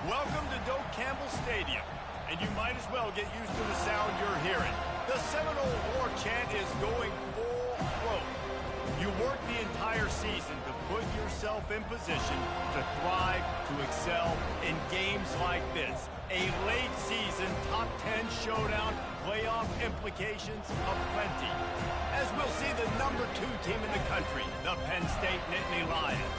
Welcome to Doak Campbell Stadium, and you might as well get used to the sound you're hearing. The Seminole War chant is going full throat. You work the entire season to put yourself in position to thrive, to excel in games like this. A late season top 10 showdown, playoff implications aplenty. As we'll see the number 2 team in the country, the Penn State Nittany Lions,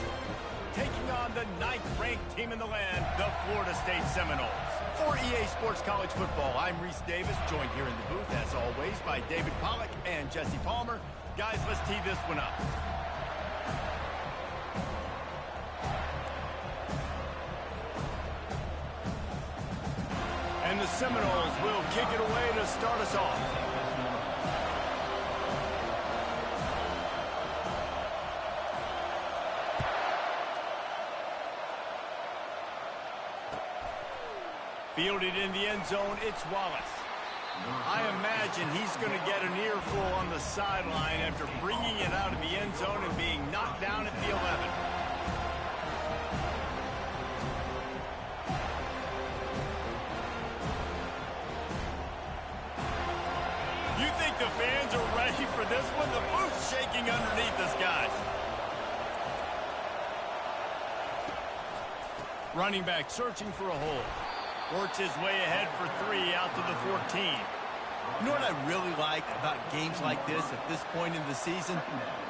taking on the 9th-ranked team in the land, the Florida State Seminoles. For EA Sports College Football, I'm Reese Davis, joined here in the booth, as always, by David Pollack and Jesse Palmer. Guys, let's tee this one up. And the Seminoles will kick it away to start us off. Fielded in the end zone, it's Wallace. I imagine he's going to get an earful on the sideline after bringing it out of the end zone and being knocked down at the 11. You think the fans are ready for this one? The booth's shaking underneath us, guys. Running back searching for a hole. Works his way ahead for 3 out to the 14. You know what I really like about games like this at this point in the season?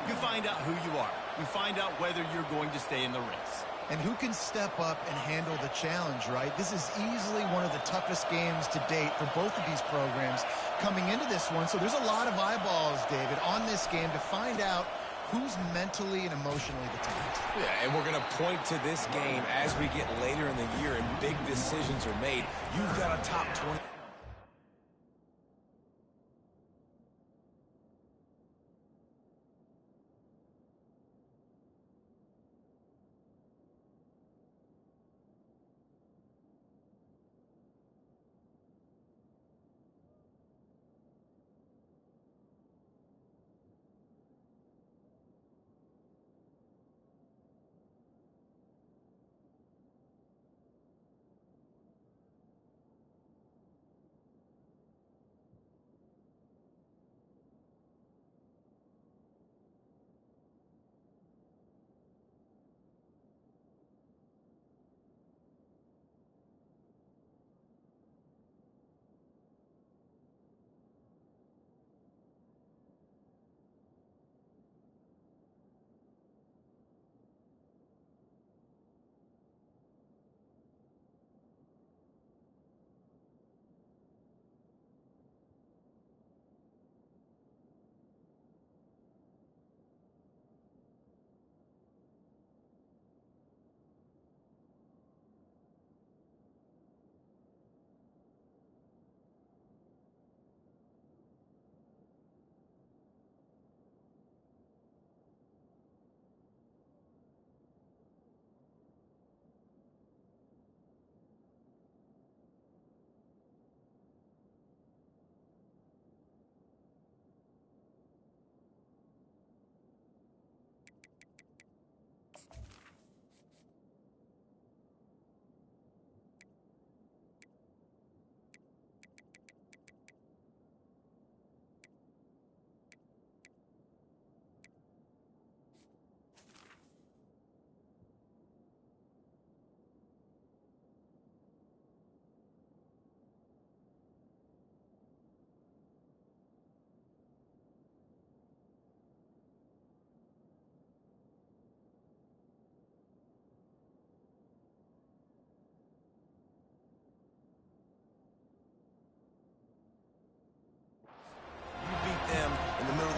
You find out who you are. You find out whether you're going to stay in the race. And who can step up and handle the challenge, right? This is easily one of the toughest games to date for both of these programs coming into this one. So there's a lot of eyeballs, David, on this game to find out who's mentally and emotionally the toughest. Yeah, and we're going to point to this game as we get later in the year and big decisions are made. You've got a top 20.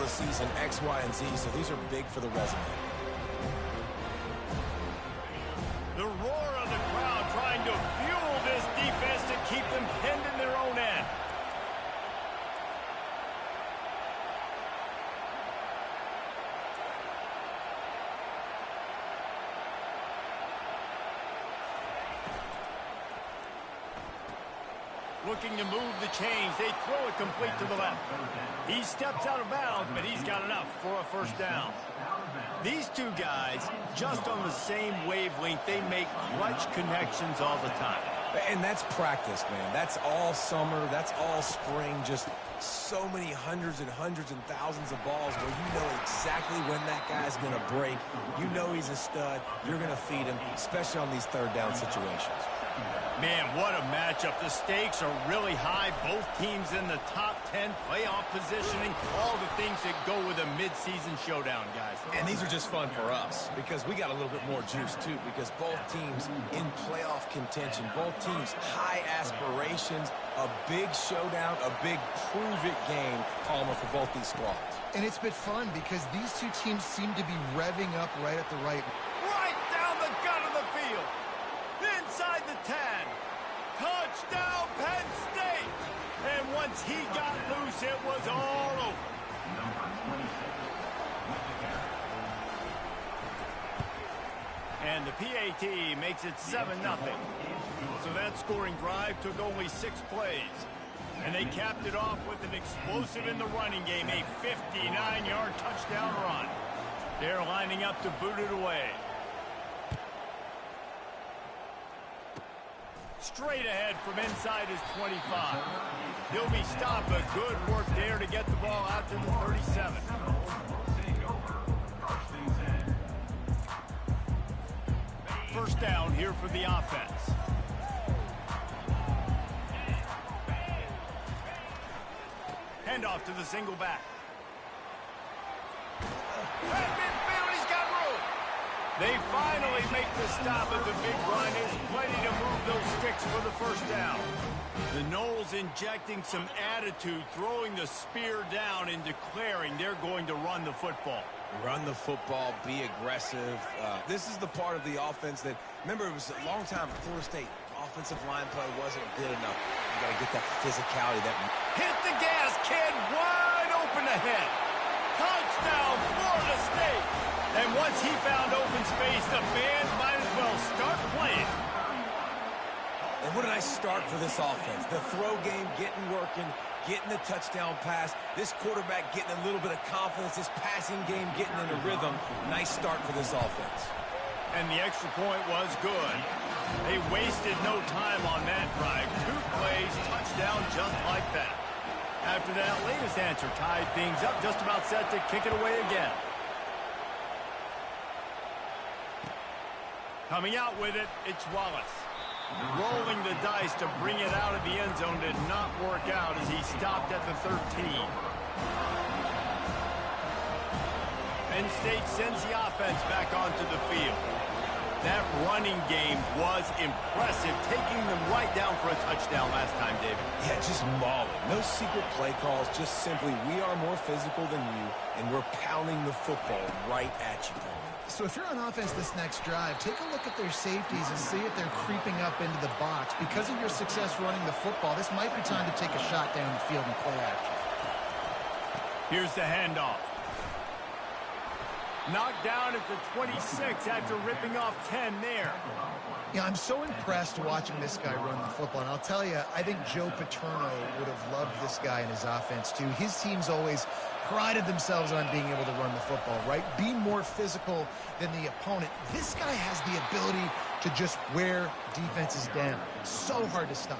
Season X, Y, and Z, so these are big for the resume. The roar of the crowd trying to fuel this defense to keep them pinned in their own end. looking to move the chains. They throw it complete to the left. He steps out of bounds, but he's got enough for a first down. These two guys, just on the same wavelength, they make clutch connections all the time. And that's practice, man. That's all summer. That's all spring. Just so many hundreds and thousands of balls where you know exactly when that guy's going to break. You know he's a stud. You're going to feed him, especially on these third down situations. Man, what a matchup. The stakes are really high. Both teams in the top 10, playoff positioning, all the things that go with a midseason showdown, guys. And these are just fun for us because we got a little bit more juice, too, because both teams in playoff contention, both teams high aspirations, a big showdown, a big prove-it game, Palmer, for both these squads. And it's been fun because these two teams seem to be revving up right at the right. Right down the gut of the field. Inside the 10. Touchdown, Penn State! And once he got loose, it was all over. And the PAT makes it 7-0. So that scoring drive took only 6 plays. And they capped it off with an explosive in the running game, a 59-yard touchdown run. They're lining up to boot it away. Straight ahead from inside his 25. He'll be stopped, but good work there to get the ball out to the 37. First down here for the offense. Handoff to the single back. At midfield, he's got room. They finally make the stop at the big run. Is plenty to move those sticks for the first down. The Noles injecting some attitude, throwing the spear down and declaring they're going to run the football. Run the football, be aggressive. This is the part of the offense that, remember, it was a long time Florida State offensive line play wasn't good enough. You got to get that physicality. Hit the gas, kid. Wide open ahead. Touchdown, Florida State. And once he found open space, the band might as well start playing. And what a nice start for this offense. The throw game getting working, getting the touchdown pass. This quarterback getting a little bit of confidence. This passing game getting in a rhythm. Nice start for this offense. And the extra point was good. They wasted no time on that drive. 2 plays, touchdown just like that. After that latest answer tied things up, just about set to kick it away again. Coming out with it, it's Wallace. Rolling the dice to bring it out of the end zone did not work out as he stopped at the 13. Penn State sends the offense back onto the field. That running game was impressive, taking them right down for a touchdown last time, David. Yeah, just mauling. No secret play calls, just simply we are more physical than you, and we're pounding the football right at you. So if you're on offense this next drive, take a look at their safeties and see if they're creeping up into the box. Because of your success running the football, this might be time to take a shot down the field and play action. Here's the handoff. Knocked down at the 26 after ripping off 10 there. Yeah, I'm so impressed watching this guy run the football. And I'll tell you, I think Joe Paterno would have loved this guy in his offense, too. His team's always prided themselves on being able to run the football, right? Be more physical than the opponent. This guy has the ability to just wear defenses down. So hard to stop.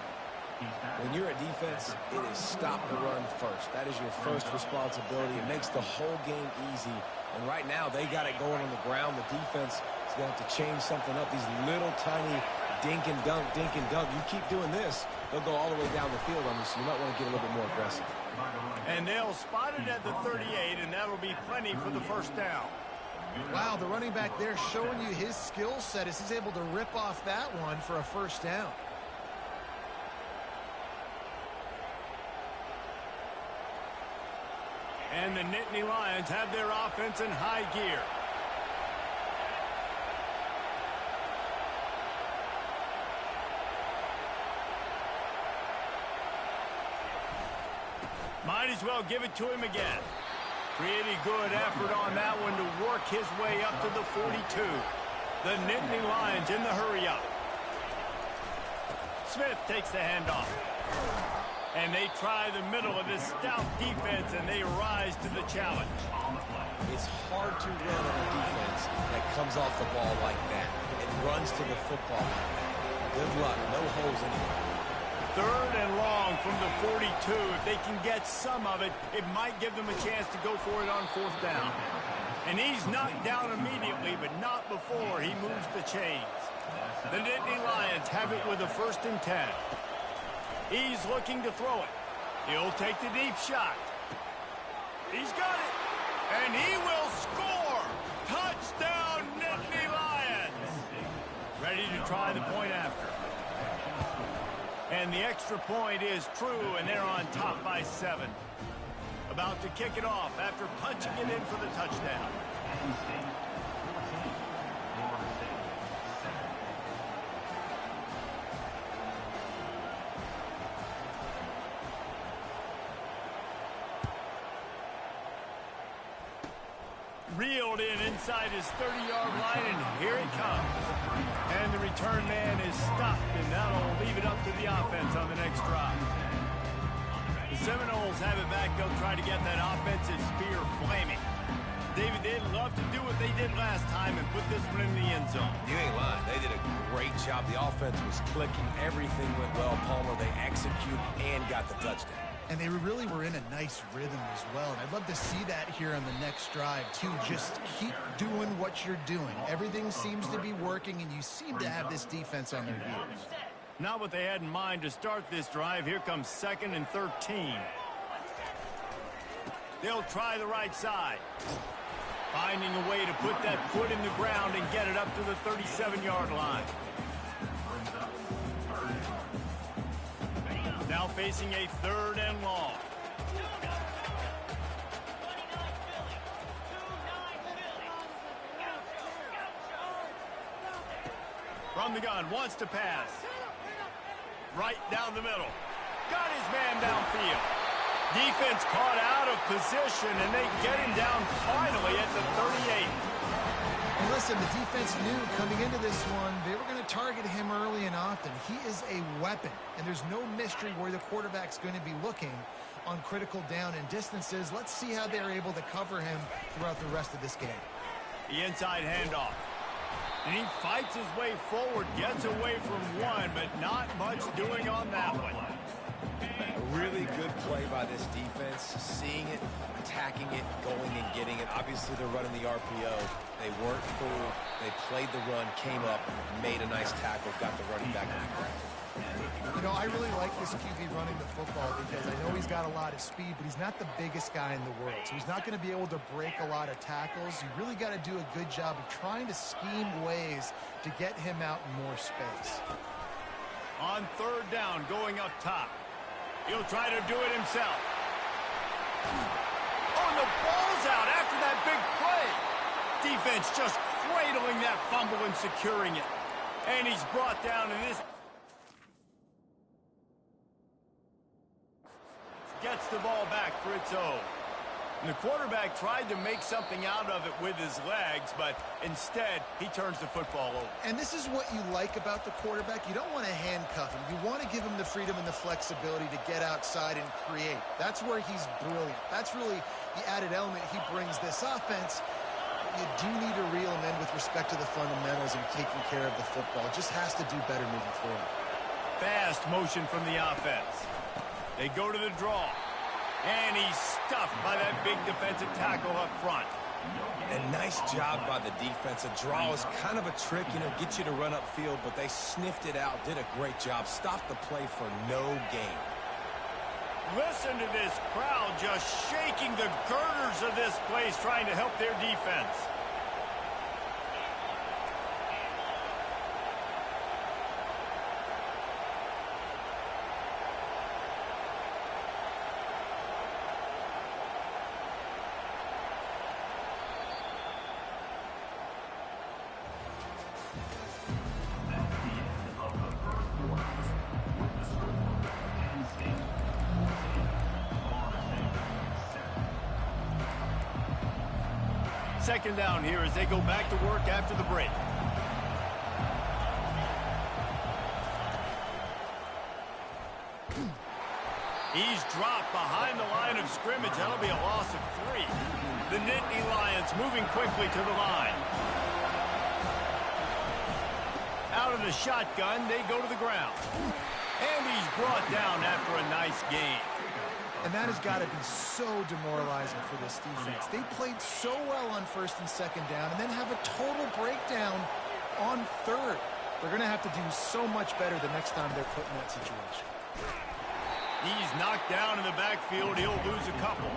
When you're a defense, it is stop the run first. That is your first responsibility. It makes the whole game easy. And right now, they got it going on the ground. The defense is going to have to change something up. These little tiny dink and dunk, dink and dunk. You keep doing this, they'll go all the way down the field on you, so you might want to get a little bit more aggressive. And they'll spot it at the 38, and that'll be plenty for the first down. Wow, the running back there showing you his skill set as he's able to rip off that one for a first down. And the Nittany Lions have their offense in high gear. Might as well give it to him again. Pretty good effort on that one to work his way up to the 42. The Nittany Lions in the hurry-up. Smith takes the handoff. And they try the middle of this stout defense, and they rise to the challenge. It's hard to run on a defense that comes off the ball like that and runs to the football like that. Good luck. No holes anywhere. 3rd and long from the 42. If they can get some of it, it might give them a chance to go for it on 4th down. And he's knocked down immediately, but not before he moves the chains. The Nittany Lions have it with a 1st and 10. He's looking to throw it. He'll take the deep shot. He's got it. And he will score. Touchdown, Nittany Lions. Ready to try the point after. And the extra point is true, and they're on top by 7. About to kick it off after punching it in for the touchdown. Reeled in inside his 30-yard line, and here it comes. And the return man is stopped, and that'll leave it up to the offense on the next drive. The Seminoles have it back. They'll try to get that offensive spear flaming. David, they'd love to do what they did last time and put this one in the end zone. You ain't lying. They did a great job. The offense was clicking. Everything went well, Palmer. They executed and got the touchdown. And they really were in a nice rhythm as well. And I'd love to see that here on the next drive, too. Just keep doing what you're doing. Everything seems to be working, and you seem to have this defense on their heels. Not what they had in mind to start this drive. Here comes 2nd and 13. They'll try the right side. Finding a way to put that foot in the ground and get it up to the 37-yard line. Now facing a 3rd and long. From the gun, wants to pass. Right down the middle. Got his man downfield. Defense caught out of position, and they get him down finally at the 38. And listen, the defense knew coming into this one, they were going to target him early and often. He is a weapon, and there's no mystery where the quarterback's going to be looking on critical down and distances. Let's see how they're able to cover him throughout the rest of this game. The inside handoff. And he fights his way forward, gets away from one, but not much doing on that one. A really good play by this defense, seeing it, attacking it, going and getting it. Obviously, they're running the RPO. They weren't fooled. They played the run, came up, made a nice tackle, got the running back on the ground. You know, I really like this QB running the football because I know he's got a lot of speed, but he's not the biggest guy in the world. So he's not going to be able to break a lot of tackles. You really got to do a good job of trying to scheme ways to get him out in more space. On 3rd down, going up top. He'll try to do it himself. Oh, and the ball's out after that big play. Defense just cradling that fumble and securing it. And he's brought down in this. Gets the ball back for its own. And the quarterback tried to make something out of it with his legs, but instead, he turns the football over. And this is what you like about the quarterback. You don't want to handcuff him. You want to give him the freedom and the flexibility to get outside and create. That's where he's brilliant. That's really the added element he brings this offense. You do need to reel him in with respect to the fundamentals and taking care of the football. It just has to do better moving forward. Fast motion from the offense. They go to the draw. And he's stuffed by that big defensive tackle up front. And nice job by the defense. A draw is kind of a trick, you know, get you to run upfield, but they sniffed it out, did a great job, stopped the play for no gain. Listen to this crowd just shaking the girders of this place, trying to help their defense. Second down here as they go back to work after the break. He's dropped behind the line of scrimmage. That'll be a loss of 3. The Nittany Lions moving quickly to the line. Out of the shotgun, they go to the ground. And he's brought down after a nice gain. And that has got to be so demoralizing for this defense. They played so well on first and second down and then have a total breakdown on third. They're going to have to do so much better the next time they're put in that situation. He's knocked down in the backfield. He'll lose a couple.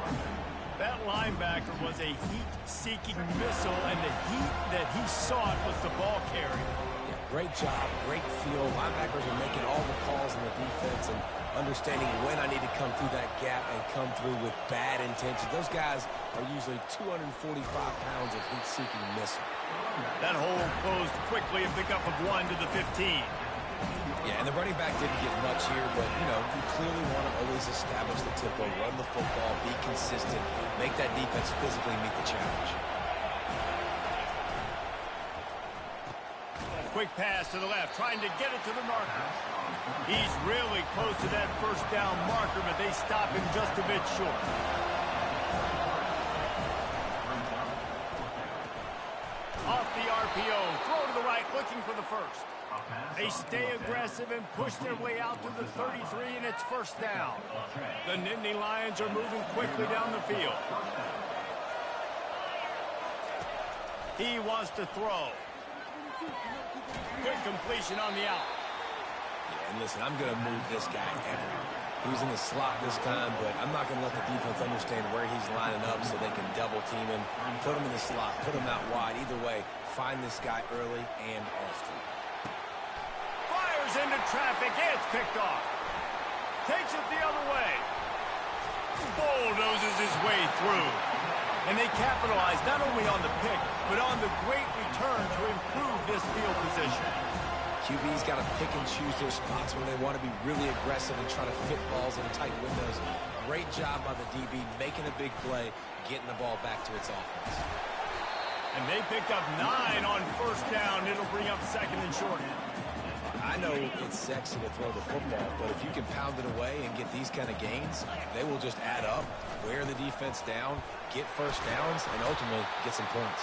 That linebacker was a heat-seeking missile, and the heat that he sought was the ball carrier. Yeah, great job, great feel. Linebackers are making all the calls in the defense and understanding when I need to come through that gap and come through with bad intentions. Those guys are usually 245 pounds of heat-seeking missile. That hole closed quickly, a pickup of 1 to the 15. Yeah, and the running back didn't get much here, but, you know, you clearly want to always establish the tempo, run the football, be consistent, make that defense physically meet the challenge. Quick pass to the left, trying to get it to the marker. He's really close to that first down marker, but they stop him just a bit short. Off the RPO, throw to the right, looking for the first. They stay aggressive and push their way out to the 33, and it's first down. The Nittany Lions are moving quickly down the field. He wants to throw. Good completion on the out. Yeah, and listen, I'm going to move this guy everywhere. He's in the slot this time, but I'm not going to let the defense understand where he's lining up so they can double team him, put him in the slot, put him out wide. Either way, find this guy early and often. Fires into traffic. It's picked off. Takes it the other way. Bulldozes his way through. And they capitalize not only on the pick, but on the great return to improve this field position. QB's got to pick and choose their spots when they want to be really aggressive and try to fit balls in tight windows. Great job by the DB making a big play, getting the ball back to its offense. And they pick up 9 on first down. It'll bring up second and short. I know it's sexy to throw the football, but if you can pound it away and get these kind of gains, they will just add up, wear the defense down, get first downs, and ultimately get some points.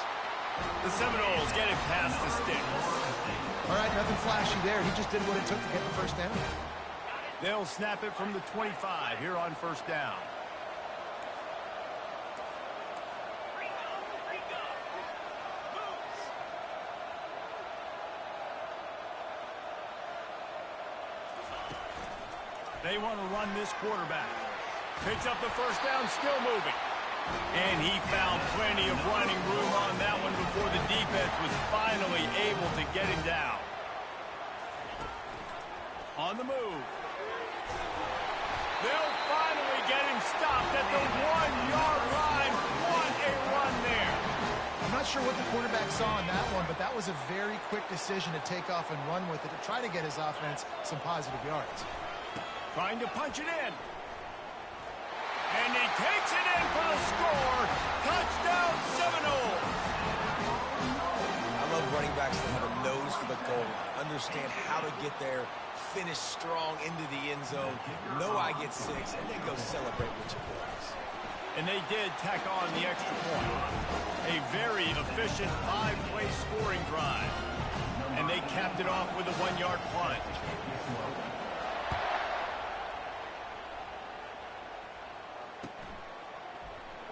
The Seminoles get it past the sticks. All right, nothing flashy there. He just did what it took to get the first down. They'll snap it from the 25 here on first down. They want to run this quarterback. Picks up the first down, still moving. And he found plenty of running room on that one before the defense was finally able to get him down. On the move. They'll finally get him stopped at the 1-yard line. What a run there. I'm not sure what the quarterback saw on that one, but that was a very quick decision to take off and run with it to try to get his offense some positive yards. Trying to punch it in. And he takes it in for the score. Touchdown, Seminoles. I love running backs that have a nose for the goal line, understand how to get there, finish strong into the end zone, know I get 6, and then go celebrate with your boys. And they did tack on the extra point. A very efficient 5-play scoring drive. And they capped it off with a 1-yard punt.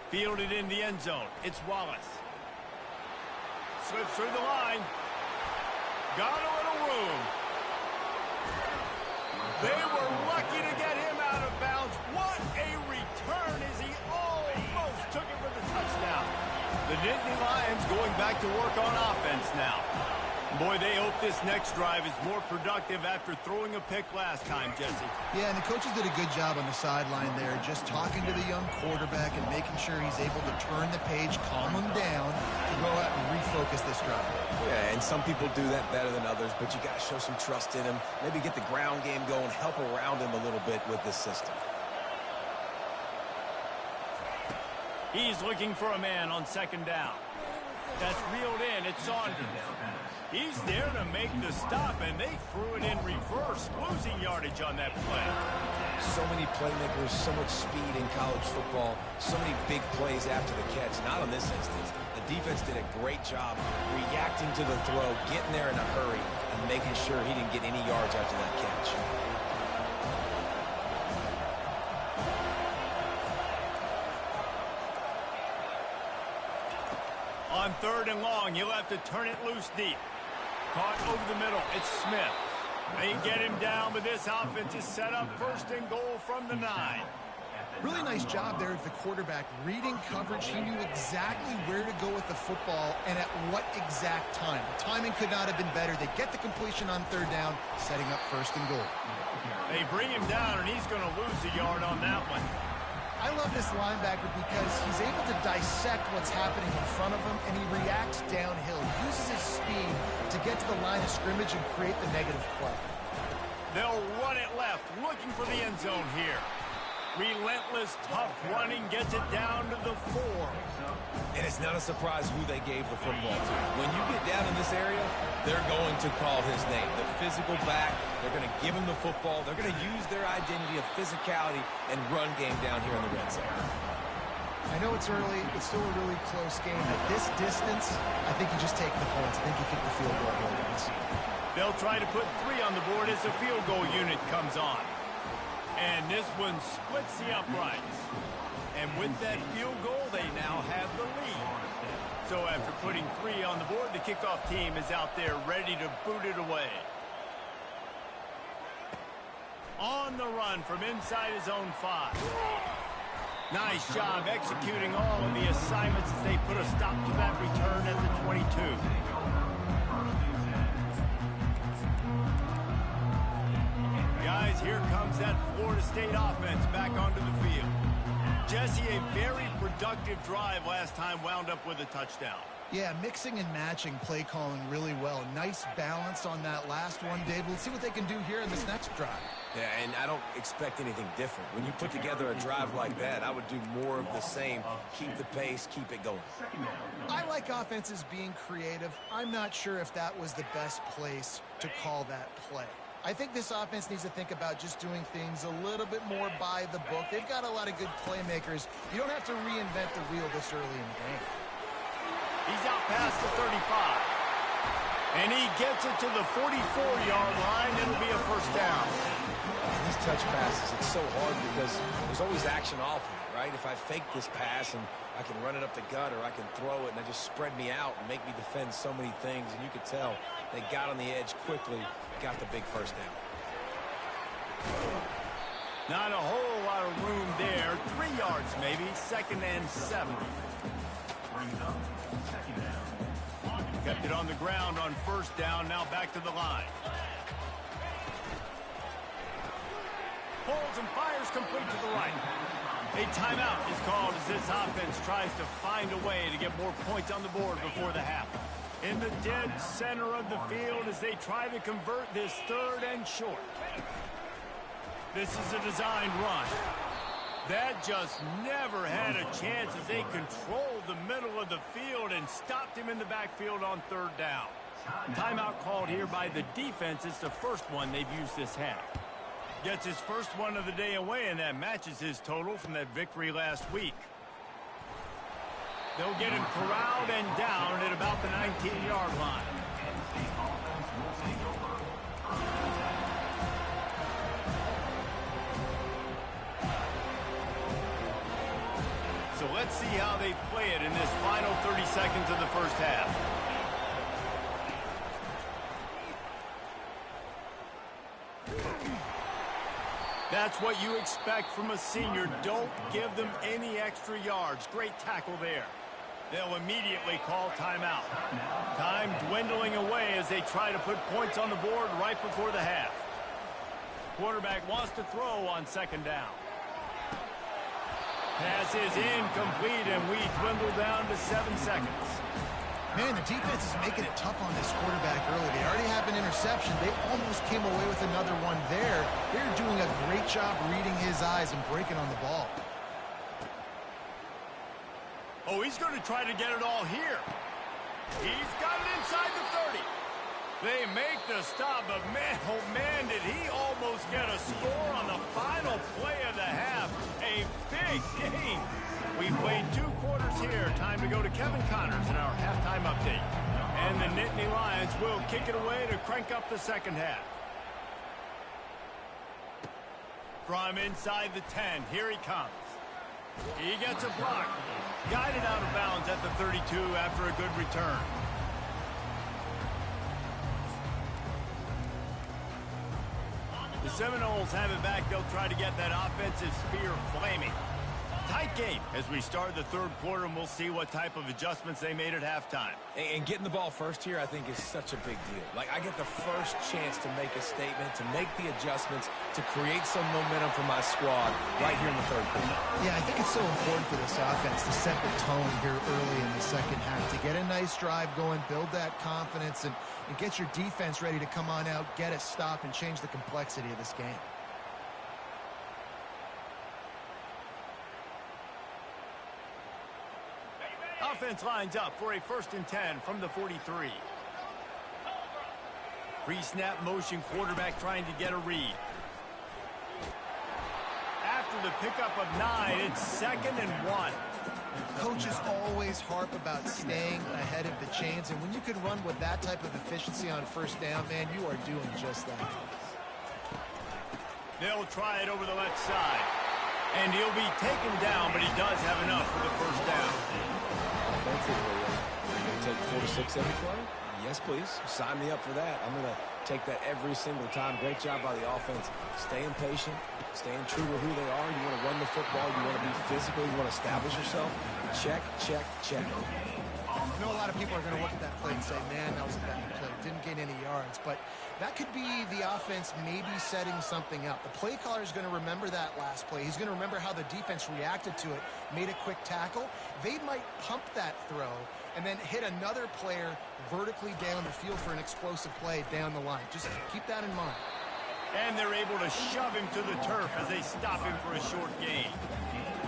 Fielded in the end zone. It's Wallace. Slips through the line. Got a little room. They were lucky to get him out of bounds. What a return as he almost took it for the touchdown. The Nittany Lions going back to work on offense now. Boy, they hope this next drive is more productive after throwing a pick last time, Jesse. Yeah, and the coaches did a good job on the sideline there, just talking to the young quarterback and making sure he's able to turn the page, calm him down, to go out and refocus this drive. Yeah, and some people do that better than others, but you got to show some trust in him. Maybe get the ground game going, help around him a little bit with this system. He's looking for a man on second down. That's reeled in. It's Saunders. He's there to make the stop, and they threw it in reverse, losing yardage on that play. So many playmakers, so much speed in college football, so many big plays after the catch. Not in this instance. The defense did a great job reacting to the throw, getting there in a hurry, and making sure he didn't get any yards after that catch. On 3rd and long, he'll have to turn it loose deep. Caught over the middle. It's Smith. They get him down, but this offense is set up 1st and goal from the 9. Really nice job there of the quarterback. Reading coverage, he knew exactly where to go with the football and at what exact time. The timing could not have been better. They get the completion on 3rd down, setting up 1st and goal. They bring him down, and he's going to lose a yard on that one. I love this linebacker because he's able to dissect what's happening in front of him, and he reacts downhill. He uses his speed to get to the line of scrimmage and create the negative play. They'll run it left, looking for the end zone here. Relentless, tough running, gets it down to the 4. And it's not a surprise who they gave the football to. When you get down in this area, they're going to call his name. The physical back, they're going to give him the football. They're going to use their identity of physicality and run game down here in the red zone. I know it's early. It's still a really close game. At this distance, I think you just take the points. I think you kick the field goal here, guys. They'll try to put 3 on the board as the field goal unit comes on. And this one splits the uprights. And with that field goal, they now have the lead. So after putting 3 on the board, the kickoff team is out there ready to boot it away. On the run from inside his own 5. Nice job executing all of the assignments as they put a stop to that return at the 22. Guys, here comes that Florida State offense back onto the field. Jesse, a very productive drive last time wound up with a touchdown. Yeah, mixing and matching play calling really well. Nice balance on that last one, Dave. Let's see what they can do here in this next drive. Yeah, and I don't expect anything different. When you put together a drive like that, I would do more of the same. Keep the pace, keep it going. I like offenses being creative. I'm not sure if that was the best place to call that play. I think this offense needs to think about just doing things a little bit more by the book. They've got a lot of good playmakers. You don't have to reinvent the wheel this early in the game. He's out past the 35. And he gets it to the 44-yard line. It'll be a 1st down. These touch passes, it's so hard because there's always action off of it, right? If I fake this pass and I can run it up the gut or I can throw it and it just spread me out and make me defend so many things. And you could tell they got on the edge quickly, got the big 1st down. Not a whole lot of room there. 3 yards maybe. 2nd and 7. Kept it on the ground on 1st down. Now back to the line. Pulls and fires complete to the right. A timeout is called as this offense tries to find a way to get more points on the board before the half. In the dead center of the field as they try to convert this 3rd and short. This is a designed run. That just never had a chance as they controlled the middle of the field and stopped him in the backfield on 3rd down. Timeout called here by the defense. It's the first one they've used this half. Gets his first one of the day away, and that matches his total from that victory last week. They'll get him corralled and down at about the 19-yard line. So let's see how they play it in this final 30 seconds of the 1st half. That's what you expect from a senior. Don't give them any extra yards. Great tackle there. They'll immediately call timeout. Time dwindling away as they try to put points on the board right before the half. Quarterback wants to throw on 2nd down. Pass is incomplete, and we dwindle down to 7 seconds. Man, the defense is making it tough on this quarterback early. They already have an interception. They almost came away with another one there. They're doing a great job reading his eyes and breaking on the ball. Oh, he's going to try to get it all here. He's got it inside the 30. They make the stop, but man, oh man, did he almost get a score on the final play of the half. A big game. We played 2 quarters here. Time to go to Kevin Connors in our halftime update. And the Nittany Lions will kick it away to crank up the second half. From inside the 10, here he comes. He gets a block. Guided out of bounds at the 32 after a good return. The Seminoles have it back. They'll try to get that offensive spear flaming. Tight game as we start the third quarter, and we'll see what type of adjustments they made at halftime. And getting the ball first here, I think, is such a big deal. Like, I get the first chance to make a statement, to make the adjustments, to create some momentum for my squad right here in the third quarter. Yeah, I think it's so important for this offense to set the tone here early in the second half, to get a nice drive going, build that confidence, and get your defense ready to come on out, get a stop, and change the complexity of this game. Offense lines up for a 1st and 10 from the 43. Pre-snap motion, quarterback trying to get a read. After the pickup of 9, it's 2nd and 1. Coaches always harp about staying ahead of the chains, and when you can run with that type of efficiency on 1st down, man, you are doing just that. They'll try it over the left side. And he'll be taken down, but he does have enough for the 1st down. Offensively, you're going to take 4 to 6 every play? Yes, please. Sign me up for that. I'm going to take that every single time. Great job by the offense. Staying patient, staying true to who they are. You want to run the football. You want to be physical. You want to establish yourself. Check, check, check. I know a lot of people are going to look at that play and say, man, that was a bad play. Didn't gain any yards. But that could be the offense maybe setting something up. The play caller is going to remember that last play. He's going to remember how the defense reacted to it, made a quick tackle. They might pump that throw and then hit another player vertically down the field for an explosive play down the line. Just keep that in mind. And they're able to shove him to the turf as they stop him for a short gain.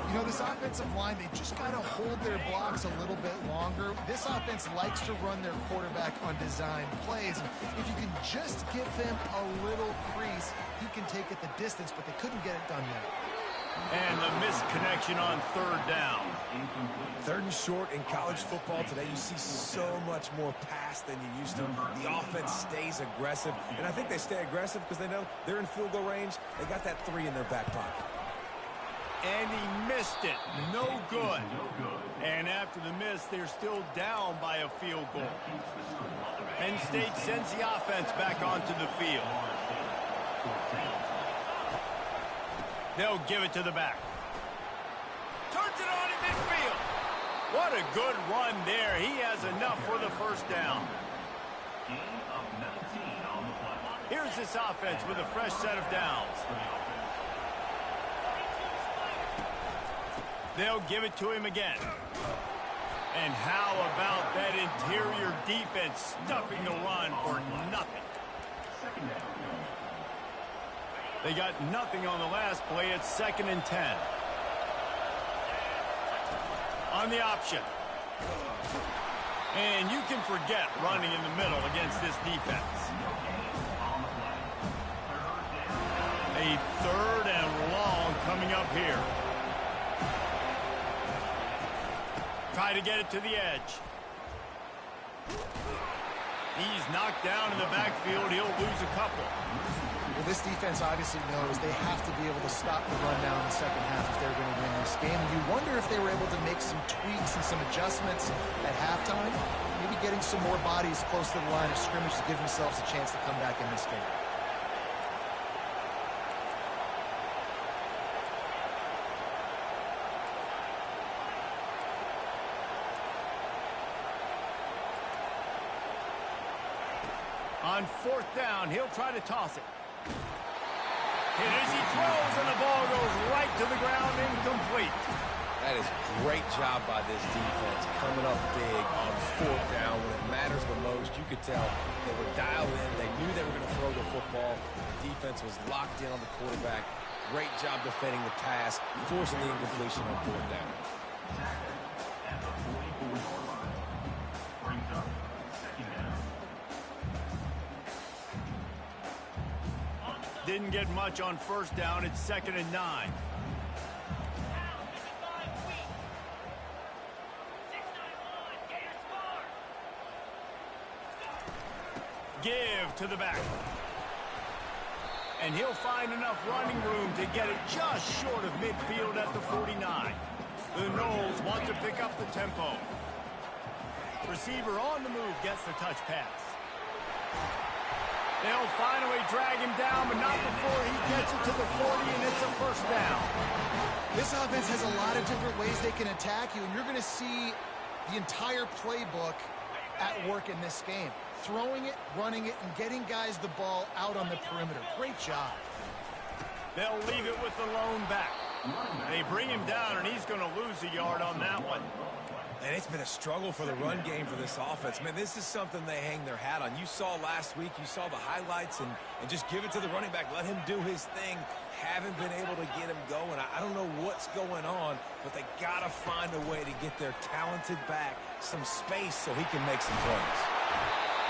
You know, this offensive line, they just got to hold their blocks a little bit longer. This offense likes to run their quarterback on design plays. And if you can just give them a little crease, he can take it the distance, but they couldn't get it done there. And the missed connection on 3rd down. 3rd and short in college football today, you see so much more pass than you used to. The offense stays aggressive, and I think they stay aggressive because they know they're in field goal range. They got that 3 in their back pocket. And he missed it. No good. And after the miss, they're still down by a field goal. Penn State sends the offense back onto the field. They'll give it to the back. Turns it on in midfield. What a good run there. He has enough for the 1st down. Here's this offense with a fresh set of downs. They'll give it to him again. And how about that interior defense stuffing the run for nothing? They got nothing on the last play. It's 2nd and 10. On the option. And you can forget running in the middle against this defense. A 3rd and long coming up here. Try to get it to the edge. He's knocked down in the backfield. He'll lose a couple. Well, this defense obviously knows they have to be able to stop the run down in the second half if they're going to win this game. And you wonder if they were able to make some tweaks and some adjustments at halftime, maybe getting some more bodies close to the line of scrimmage to give themselves a chance to come back in this game. On 4th down, he'll try to toss it. And as he throws, and the ball goes right to the ground, incomplete. That is great job by this defense, coming up big on 4th down when it matters the most. You could tell they were dialed in. They knew they were going to throw the football. The defense was locked in on the quarterback. Great job defending the pass, forcing the incompletion on 4th down. Didn't get much on first down. It's 2nd and 9. Give to the back. And he'll find enough running room to get it just short of midfield at the 49. The Noles want to pick up the tempo. Receiver on the move gets the touch pass. They'll finally drag him down, but not before he gets it to the 40, and it's a first down. This offense has a lot of different ways they can attack you, and you're going to see the entire playbook at work in this game. Throwing it, running it, and getting guys the ball out on the perimeter. Great job. They'll leave it with the lone back. They bring him down, and he's going to lose a yard on that one. And it's been a struggle for the run game for this offense. Man, this is something they hang their hat on. You saw last week, you saw the highlights, and just give it to the running back. Let him do his thing. Haven't been able to get him going. I don't know what's going on, but they got to find a way to get their talented back some space so he can make some plays.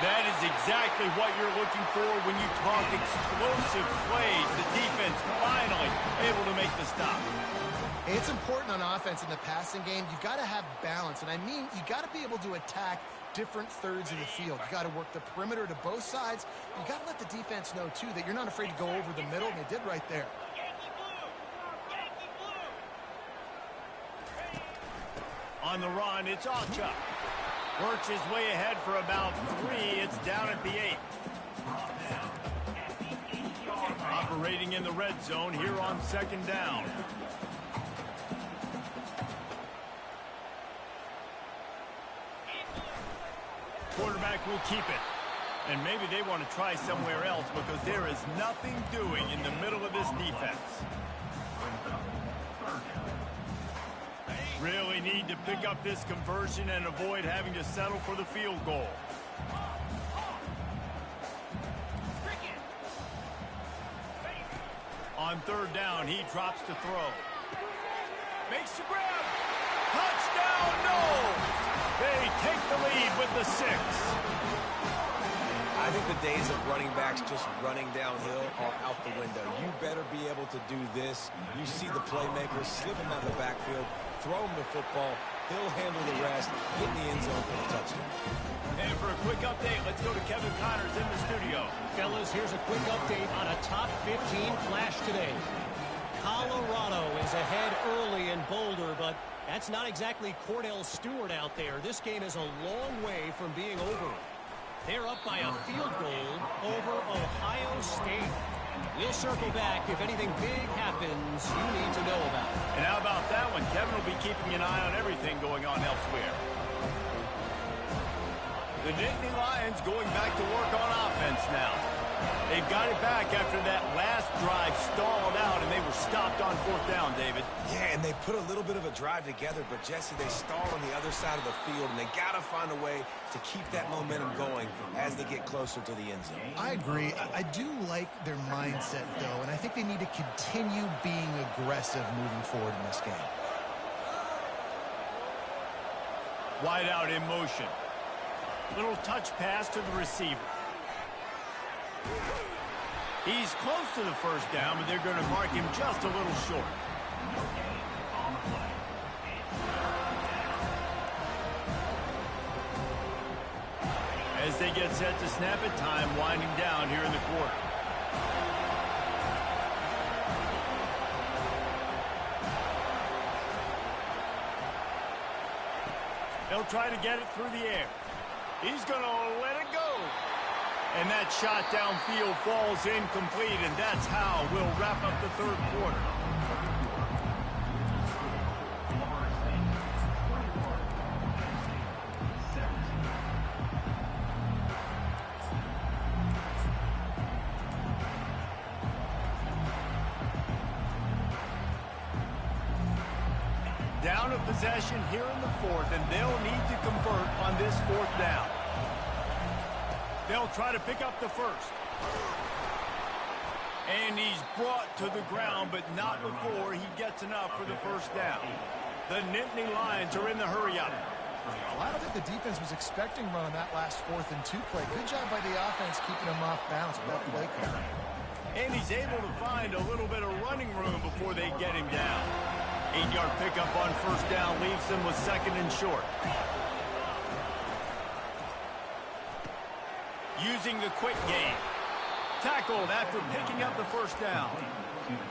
That is exactly what you're looking for when you talk explosive plays. The defense finally able to make the stop. It's important on offense in the passing game. You've got to have balance, and I mean you got to be able to attack different thirds of the field. You got to work the perimeter to both sides. You got to let the defense know too that you're not afraid to go over the middle, and they did right there. On the run, it's Ncaa. Works his way ahead for about 3. It's down at the 8. Operating in the red zone here on 2nd down. Quarterback will keep it. And maybe they want to try somewhere else because there is nothing doing in the middle of this defense. Really need to pick up this conversion and avoid having to settle for the field goal. On 3rd down, he drops to throw. Makes the grab. Touchdown, no! They take the lead with the 6. I think the days of running backs just running downhill are out the window. You better be able to do this. You see the playmakers slip him out of the backfield, throw him the football, he'll handle the rest, get in the end zone for the touchdown. And for a quick update, let's go to Kevin Connors in the studio. Fellas, here's a quick update on a top 15 flash today. Colorado is ahead early in Boulder, but that's not exactly Cordell Stewart out there. This game is a long way from being over. They're up by a field goal over Ohio State. We'll circle back if anything big happens you need to know about. And how about that one? Kevin will be keeping an eye on everything going on elsewhere. The Nittany Lions going back to work on offense now. They've got it back after that last drive stalled out, and they were stopped on 4th down, David. Yeah, and they put a little bit of a drive together, but, Jesse, they stalled on the other side of the field, and they got to find a way to keep that momentum going as they get closer to the end zone. I agree. I do like their mindset, though, and I think they need to continue being aggressive moving forward in this game. Wide out in motion. Little touch pass to the receiver. He's close to the 1st down, but they're going to mark him just a little short. As they get set to snap it, time winding down here in the quarter. They'll try to get it through the air. He's going to let it go. And that shot downfield falls incomplete, and that's how we'll wrap up the 3rd quarter. Down a possession here in the 4th, and they'll need to convert on this 4th down. They'll try to pick up the 1st. And he's brought to the ground, but not before he gets enough for the 1st down. The Nittany Lions are in the hurry-up. Well, I don't think the defense was expecting run on that last 4th and 2 play. Good job by the offense keeping them off balance with that play call. And he's able to find a little bit of running room before they get him down. 8-yard pickup on first down leaves them with second and short. Using the quick game. Tackled after picking up the first down.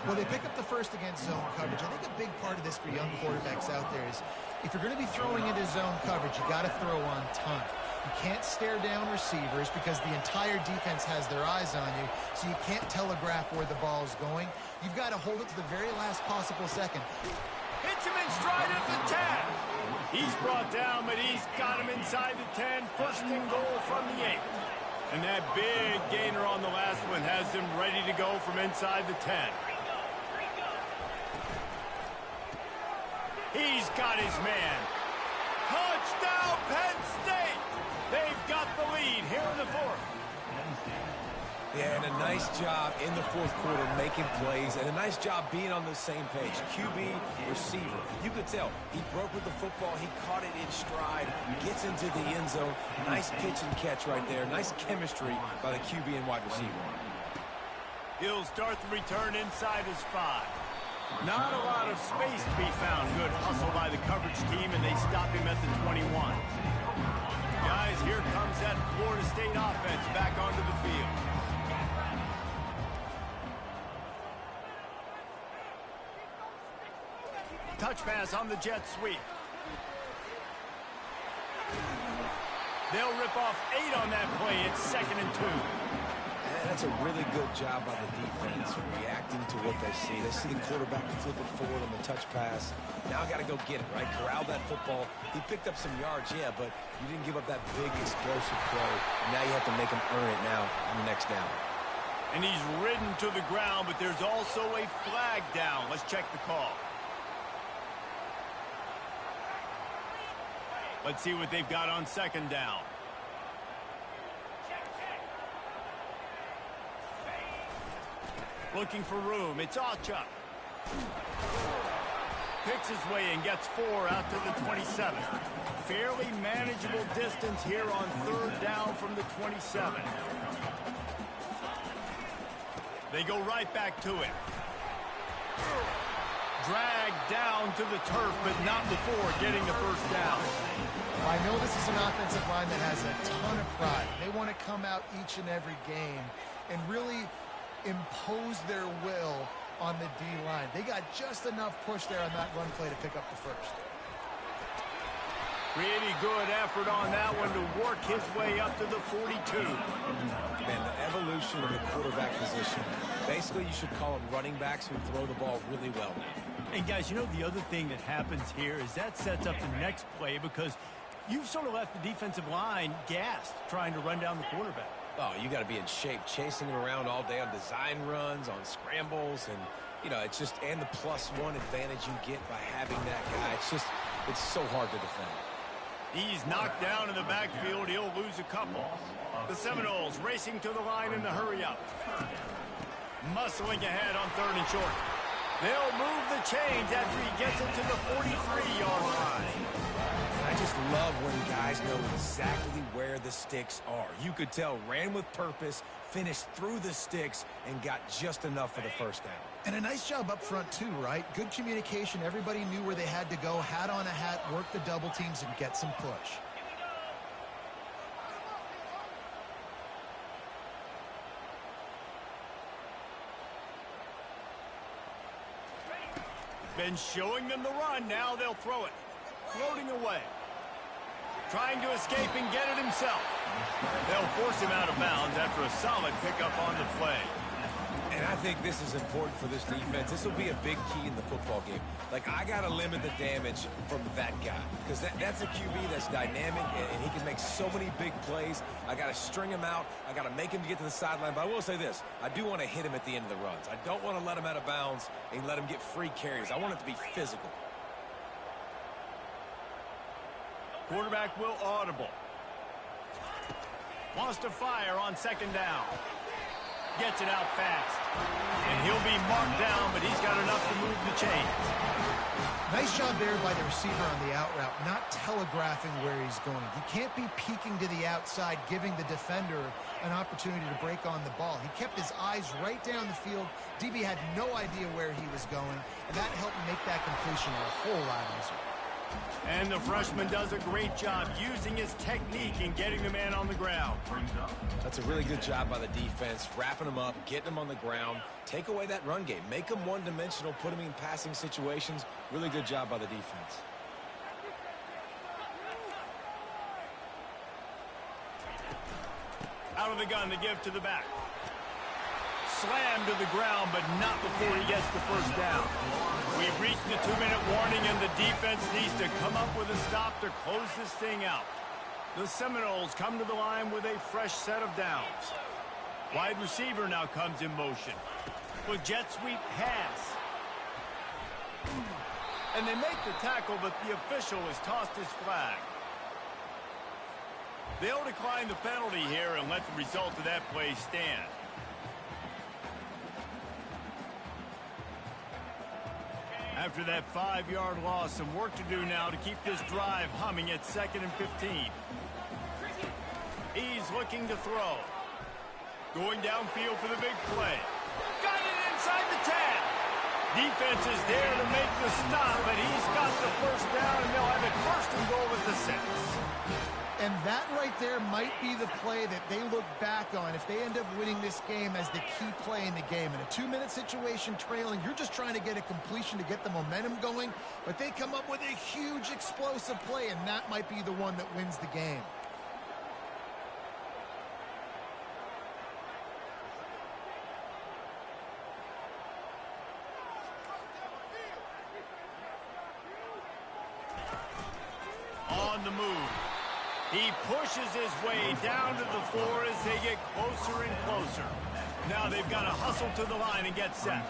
Well, they pick up the first against zone coverage. I think a big part of this for young quarterbacks out there is if you're going to be throwing into zone coverage, you got to throw on time. You can't stare down receivers because the entire defense has their eyes on you, so you can't telegraph where the ball's going. You've got to hold it to the very last possible second. Hits him in stride at the 10. He's brought down, but he's got him inside the 10. First and goal from the 8. And that big gainer on the last one has them ready to go from inside the 10. He's got his man. Touchdown, Penn State! They've got the lead here in the fourth. Yeah, and a nice job in the fourth quarter making plays, and a nice job being on the same page. QB, receiver. You could tell he broke with the football. He caught it in stride, gets into the end zone. Nice pitch and catch right there. Nice chemistry by the QB and wide receiver. He'll start the return inside his 5. Not a lot of space to be found. Good hustle by the coverage team, and they stop him at the 21. Guys, here comes that Florida State offense back onto the field. Touch pass on the jet sweep. They'll rip off 8 on that play. It's 2nd and 2. That's a really good job by the defense, reacting to what they see. They see the quarterback flip it forward on the touch pass. Now I got to go get it, right? Corral that football. He picked up some yards, yeah, but you didn't give up that big explosive play. And now you have to make him earn it now on the next down. And he's ridden to the ground, but there's also a flag down. Let's check the call. Let's see what they've got on 2nd down. Looking for room. It's Ncaa. Picks his way and gets 4 out to the 27. Fairly manageable distance here on 3rd down from the 27. They go right back to it. Dragged down to the turf, but not before getting the first down. I know this is an offensive line that has a ton of pride. They want to come out each and every game and really impose their will on the D-line. They got just enough push there on that run play to pick up the first. Pretty good effort on that one to work his way up to the 42. Man, the evolution of the quarterback position. Basically, you should call them running backs who throw the ball really well now. And guys, you know the other thing that happens here is that sets up the next play because you've sort of left the defensive line gassed trying to run down the quarterback. Oh, you got to be in shape, chasing him around all day on design runs, on scrambles, and, you know, it's just, and the +1 advantage you get by having that guy. It's so hard to defend. He's knocked down in the backfield. He'll lose a couple. The Seminoles racing to the line in the hurry-up. Muscling ahead on 3rd and short. They'll move the chains after he gets it to the 43-yard line. I just love when guys know exactly where the sticks are. You could tell, ran with purpose, finished through the sticks, and got just enough for the first down. And a nice job up front, too, right? Good communication. Everybody knew where they had to go, hat on a hat, work the double teams, and get some push. Been showing them the run. Now they'll throw it. Floating away. Trying to escape and get it himself. They'll force him out of bounds after a solid pickup on the play. And I think this is important for this defense. This will be a big key in the football game. Like, I got to limit the damage from that guy. Because that's a QB that's dynamic, and he can make so many big plays. I got to string him out. I got to make him get to the sideline. But I will say this. I do want to hit him at the end of the runs. I don't want to let him out of bounds and let him get free carries. I want it to be physical. Quarterback will audible. Wants to fire on 2nd down. Gets it out fast. And he'll be marked down, but he's got enough to move the chains. Nice job there by the receiver on the out route, not telegraphing where he's going. He can't be peeking to the outside, giving the defender an opportunity to break on the ball. He kept his eyes right down the field. DB had no idea where he was going, and that helped make that completion a whole lot easier. And the freshman does a great job using his technique and getting the man on the ground. That's a really good job by the defense, wrapping him up, getting him on the ground. Take away that run game. Make him one-dimensional, put him in passing situations. Really good job by the defense. Out of the gun to give to the back. Slammed to the ground, but not before he gets the first down. We've reached the 2-minute warning, and the defense needs to come up with a stop to close this thing out. The Seminoles come to the line with a fresh set of downs. Wide receiver now comes in motion. With jet sweep pass. And they make the tackle, but the official has tossed his flag. They'll decline the penalty here and let the result of that play stand. After that 5-yard loss, some work to do now to keep this drive humming at 2nd and 15. He's looking to throw. Going downfield for the big play. Got it inside the 10. Defense is there to make the stop, but he's got the first down, and they'll have it 1st and goal at the 6. And that right there might be the play that they look back on if they end up winning this game as the key play in the game. In a 2-minute situation trailing, you're just trying to get a completion to get the momentum going, but they come up with a huge explosive play, and that might be the one that wins the game. On the move. He pushes his way down to the 4 as they get closer and closer. Now they've got to hustle to the line and get set.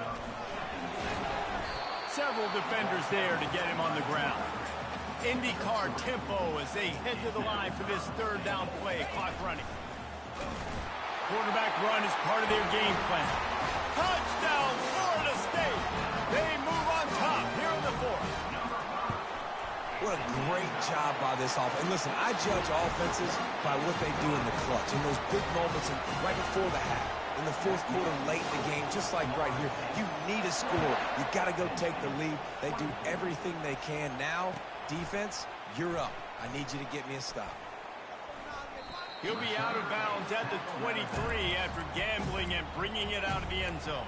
Several defenders there to get him on the ground. IndyCar tempo as they head to the line for this 3rd down play. Clock running. Quarterback run is part of their game plan. Touchdown, Florida State. They move on top here in the 4th. What a great job by this offense. And listen, I judge offenses by what they do in the clutch, in those big moments right before the half, in the 4th quarter, late in the game, just like right here. You need a score. You got to go take the lead. They do everything they can. Now, defense, you're up. I need you to get me a stop. He'll be out of bounds at the 23 after gambling and bringing it out of the end zone.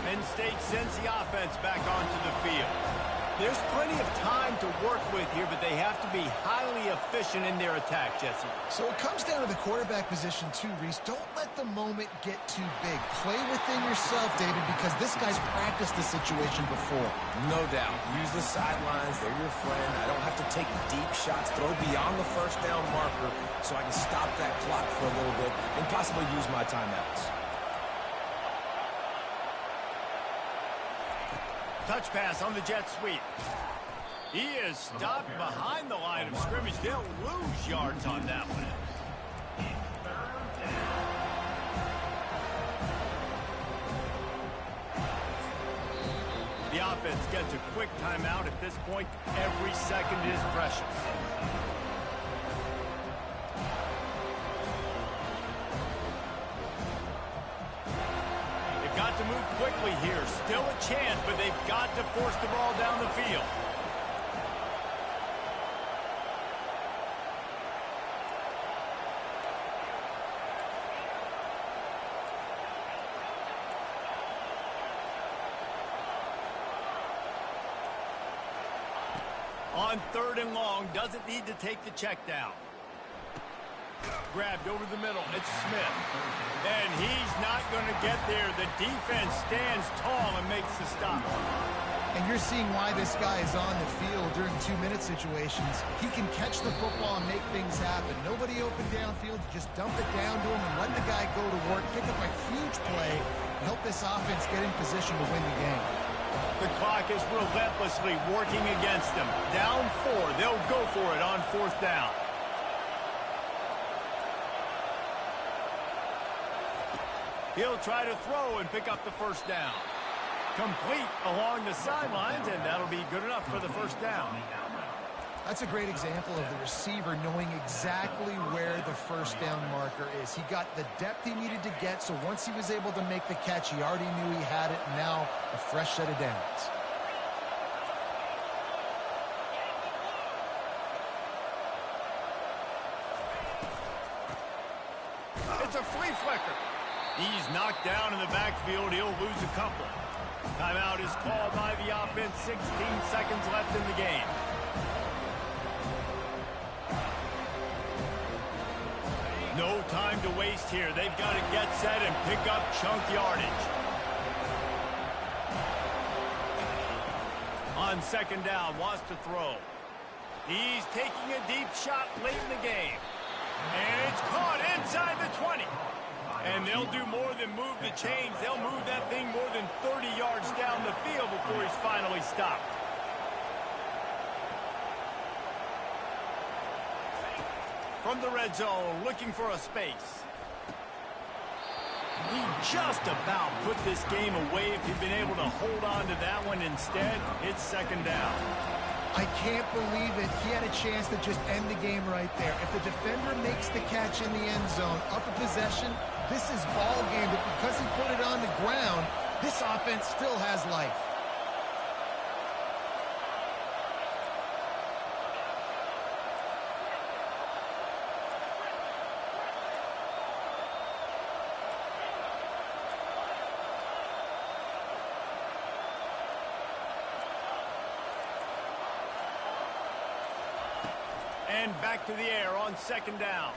Penn State sends the offense back onto the field. There's plenty of time to work with here, but they have to be highly efficient in their attack, Jesse. So it comes down to the quarterback position too, Reese. Don't let the moment get too big. Play within yourself, David, because this guy's practiced the situation before. No doubt. Use the sidelines. They're your friend. I don't have to take deep shots, throw beyond the 1st down marker so I can stop that clock for a little bit and possibly use my timeouts. Touch pass on the jet sweep. He is stopped behind the line of scrimmage. They'll lose yards on that one. The offense gets a quick timeout. At this point, every second is precious. Got to move quickly here. Still a chance, but they've got to force the ball down the field. On 3rd and long, doesn't need to take the check down. Grabbed over the middle. It's Smith. And he's not going to get there. The defense stands tall and makes the stop. And you're seeing why this guy is on the field during 2-minute situations. He can catch the football and make things happen. Nobody open downfield. Just dump it down to him and let the guy go to work, pick up a huge play, and help this offense get in position to win the game. The clock is relentlessly working against them. Down 4. They'll go for it on 4th down. He'll try to throw and pick up the first down. Complete along the sidelines, and that'll be good enough for the first down. That's a great example of the receiver knowing exactly where the first down marker is. He got the depth he needed to get, so once he was able to make the catch, he already knew he had it. Now a fresh set of downs. It's a flea flicker. He's knocked down in the backfield. He'll lose a couple. Timeout is called by the offense. 16 seconds left in the game. No time to waste here. They've got to get set and pick up chunk yardage. On second down, wants to throw. He's taking a deep shot late in the game. And it's caught inside the 20. And they'll do more than move the chains. They'll move that thing more than 30 yards down the field before he's finally stopped. From the red zone, looking for a space. He just about put this game away if he'd been able to hold on to that one. Instead, it's second down. I can't believe it. He had a chance to just end the game right there. If the defender makes the catch in the end zone, up a possession, this is ball game. But because he put it on the ground, this offense still has life. And back to the air on second down.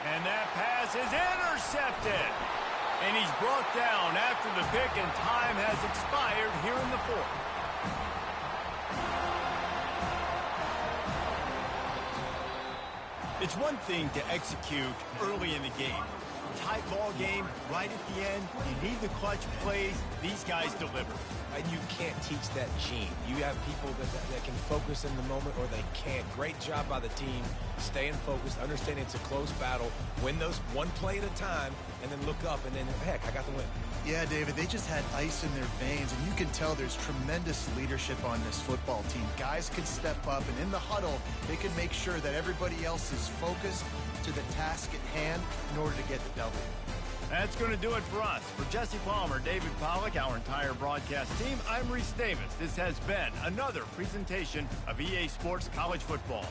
And that pass is intercepted. And he's brought down after the pick, and time has expired here in the fourth. It's one thing to execute early in the game. Tight ball game, right at the end, you need the clutch plays. These guys deliver. And you can't teach that gene. You have people that can focus in the moment, or they can't. Great job by the team, staying focused, understanding it's a close battle, win those one play at a time, and then look up, and then, heck, I got the win. Yeah, David, they just had ice in their veins, and you can tell there's tremendous leadership on this football team. Guys can step up, and in the huddle, they can make sure that everybody else is focused to the task at hand in order to get the W. That's going to do it for us. For Jesse Palmer, David Pollack, our entire broadcast team, I'm Reese Davis. This has been another presentation of EA Sports College Football.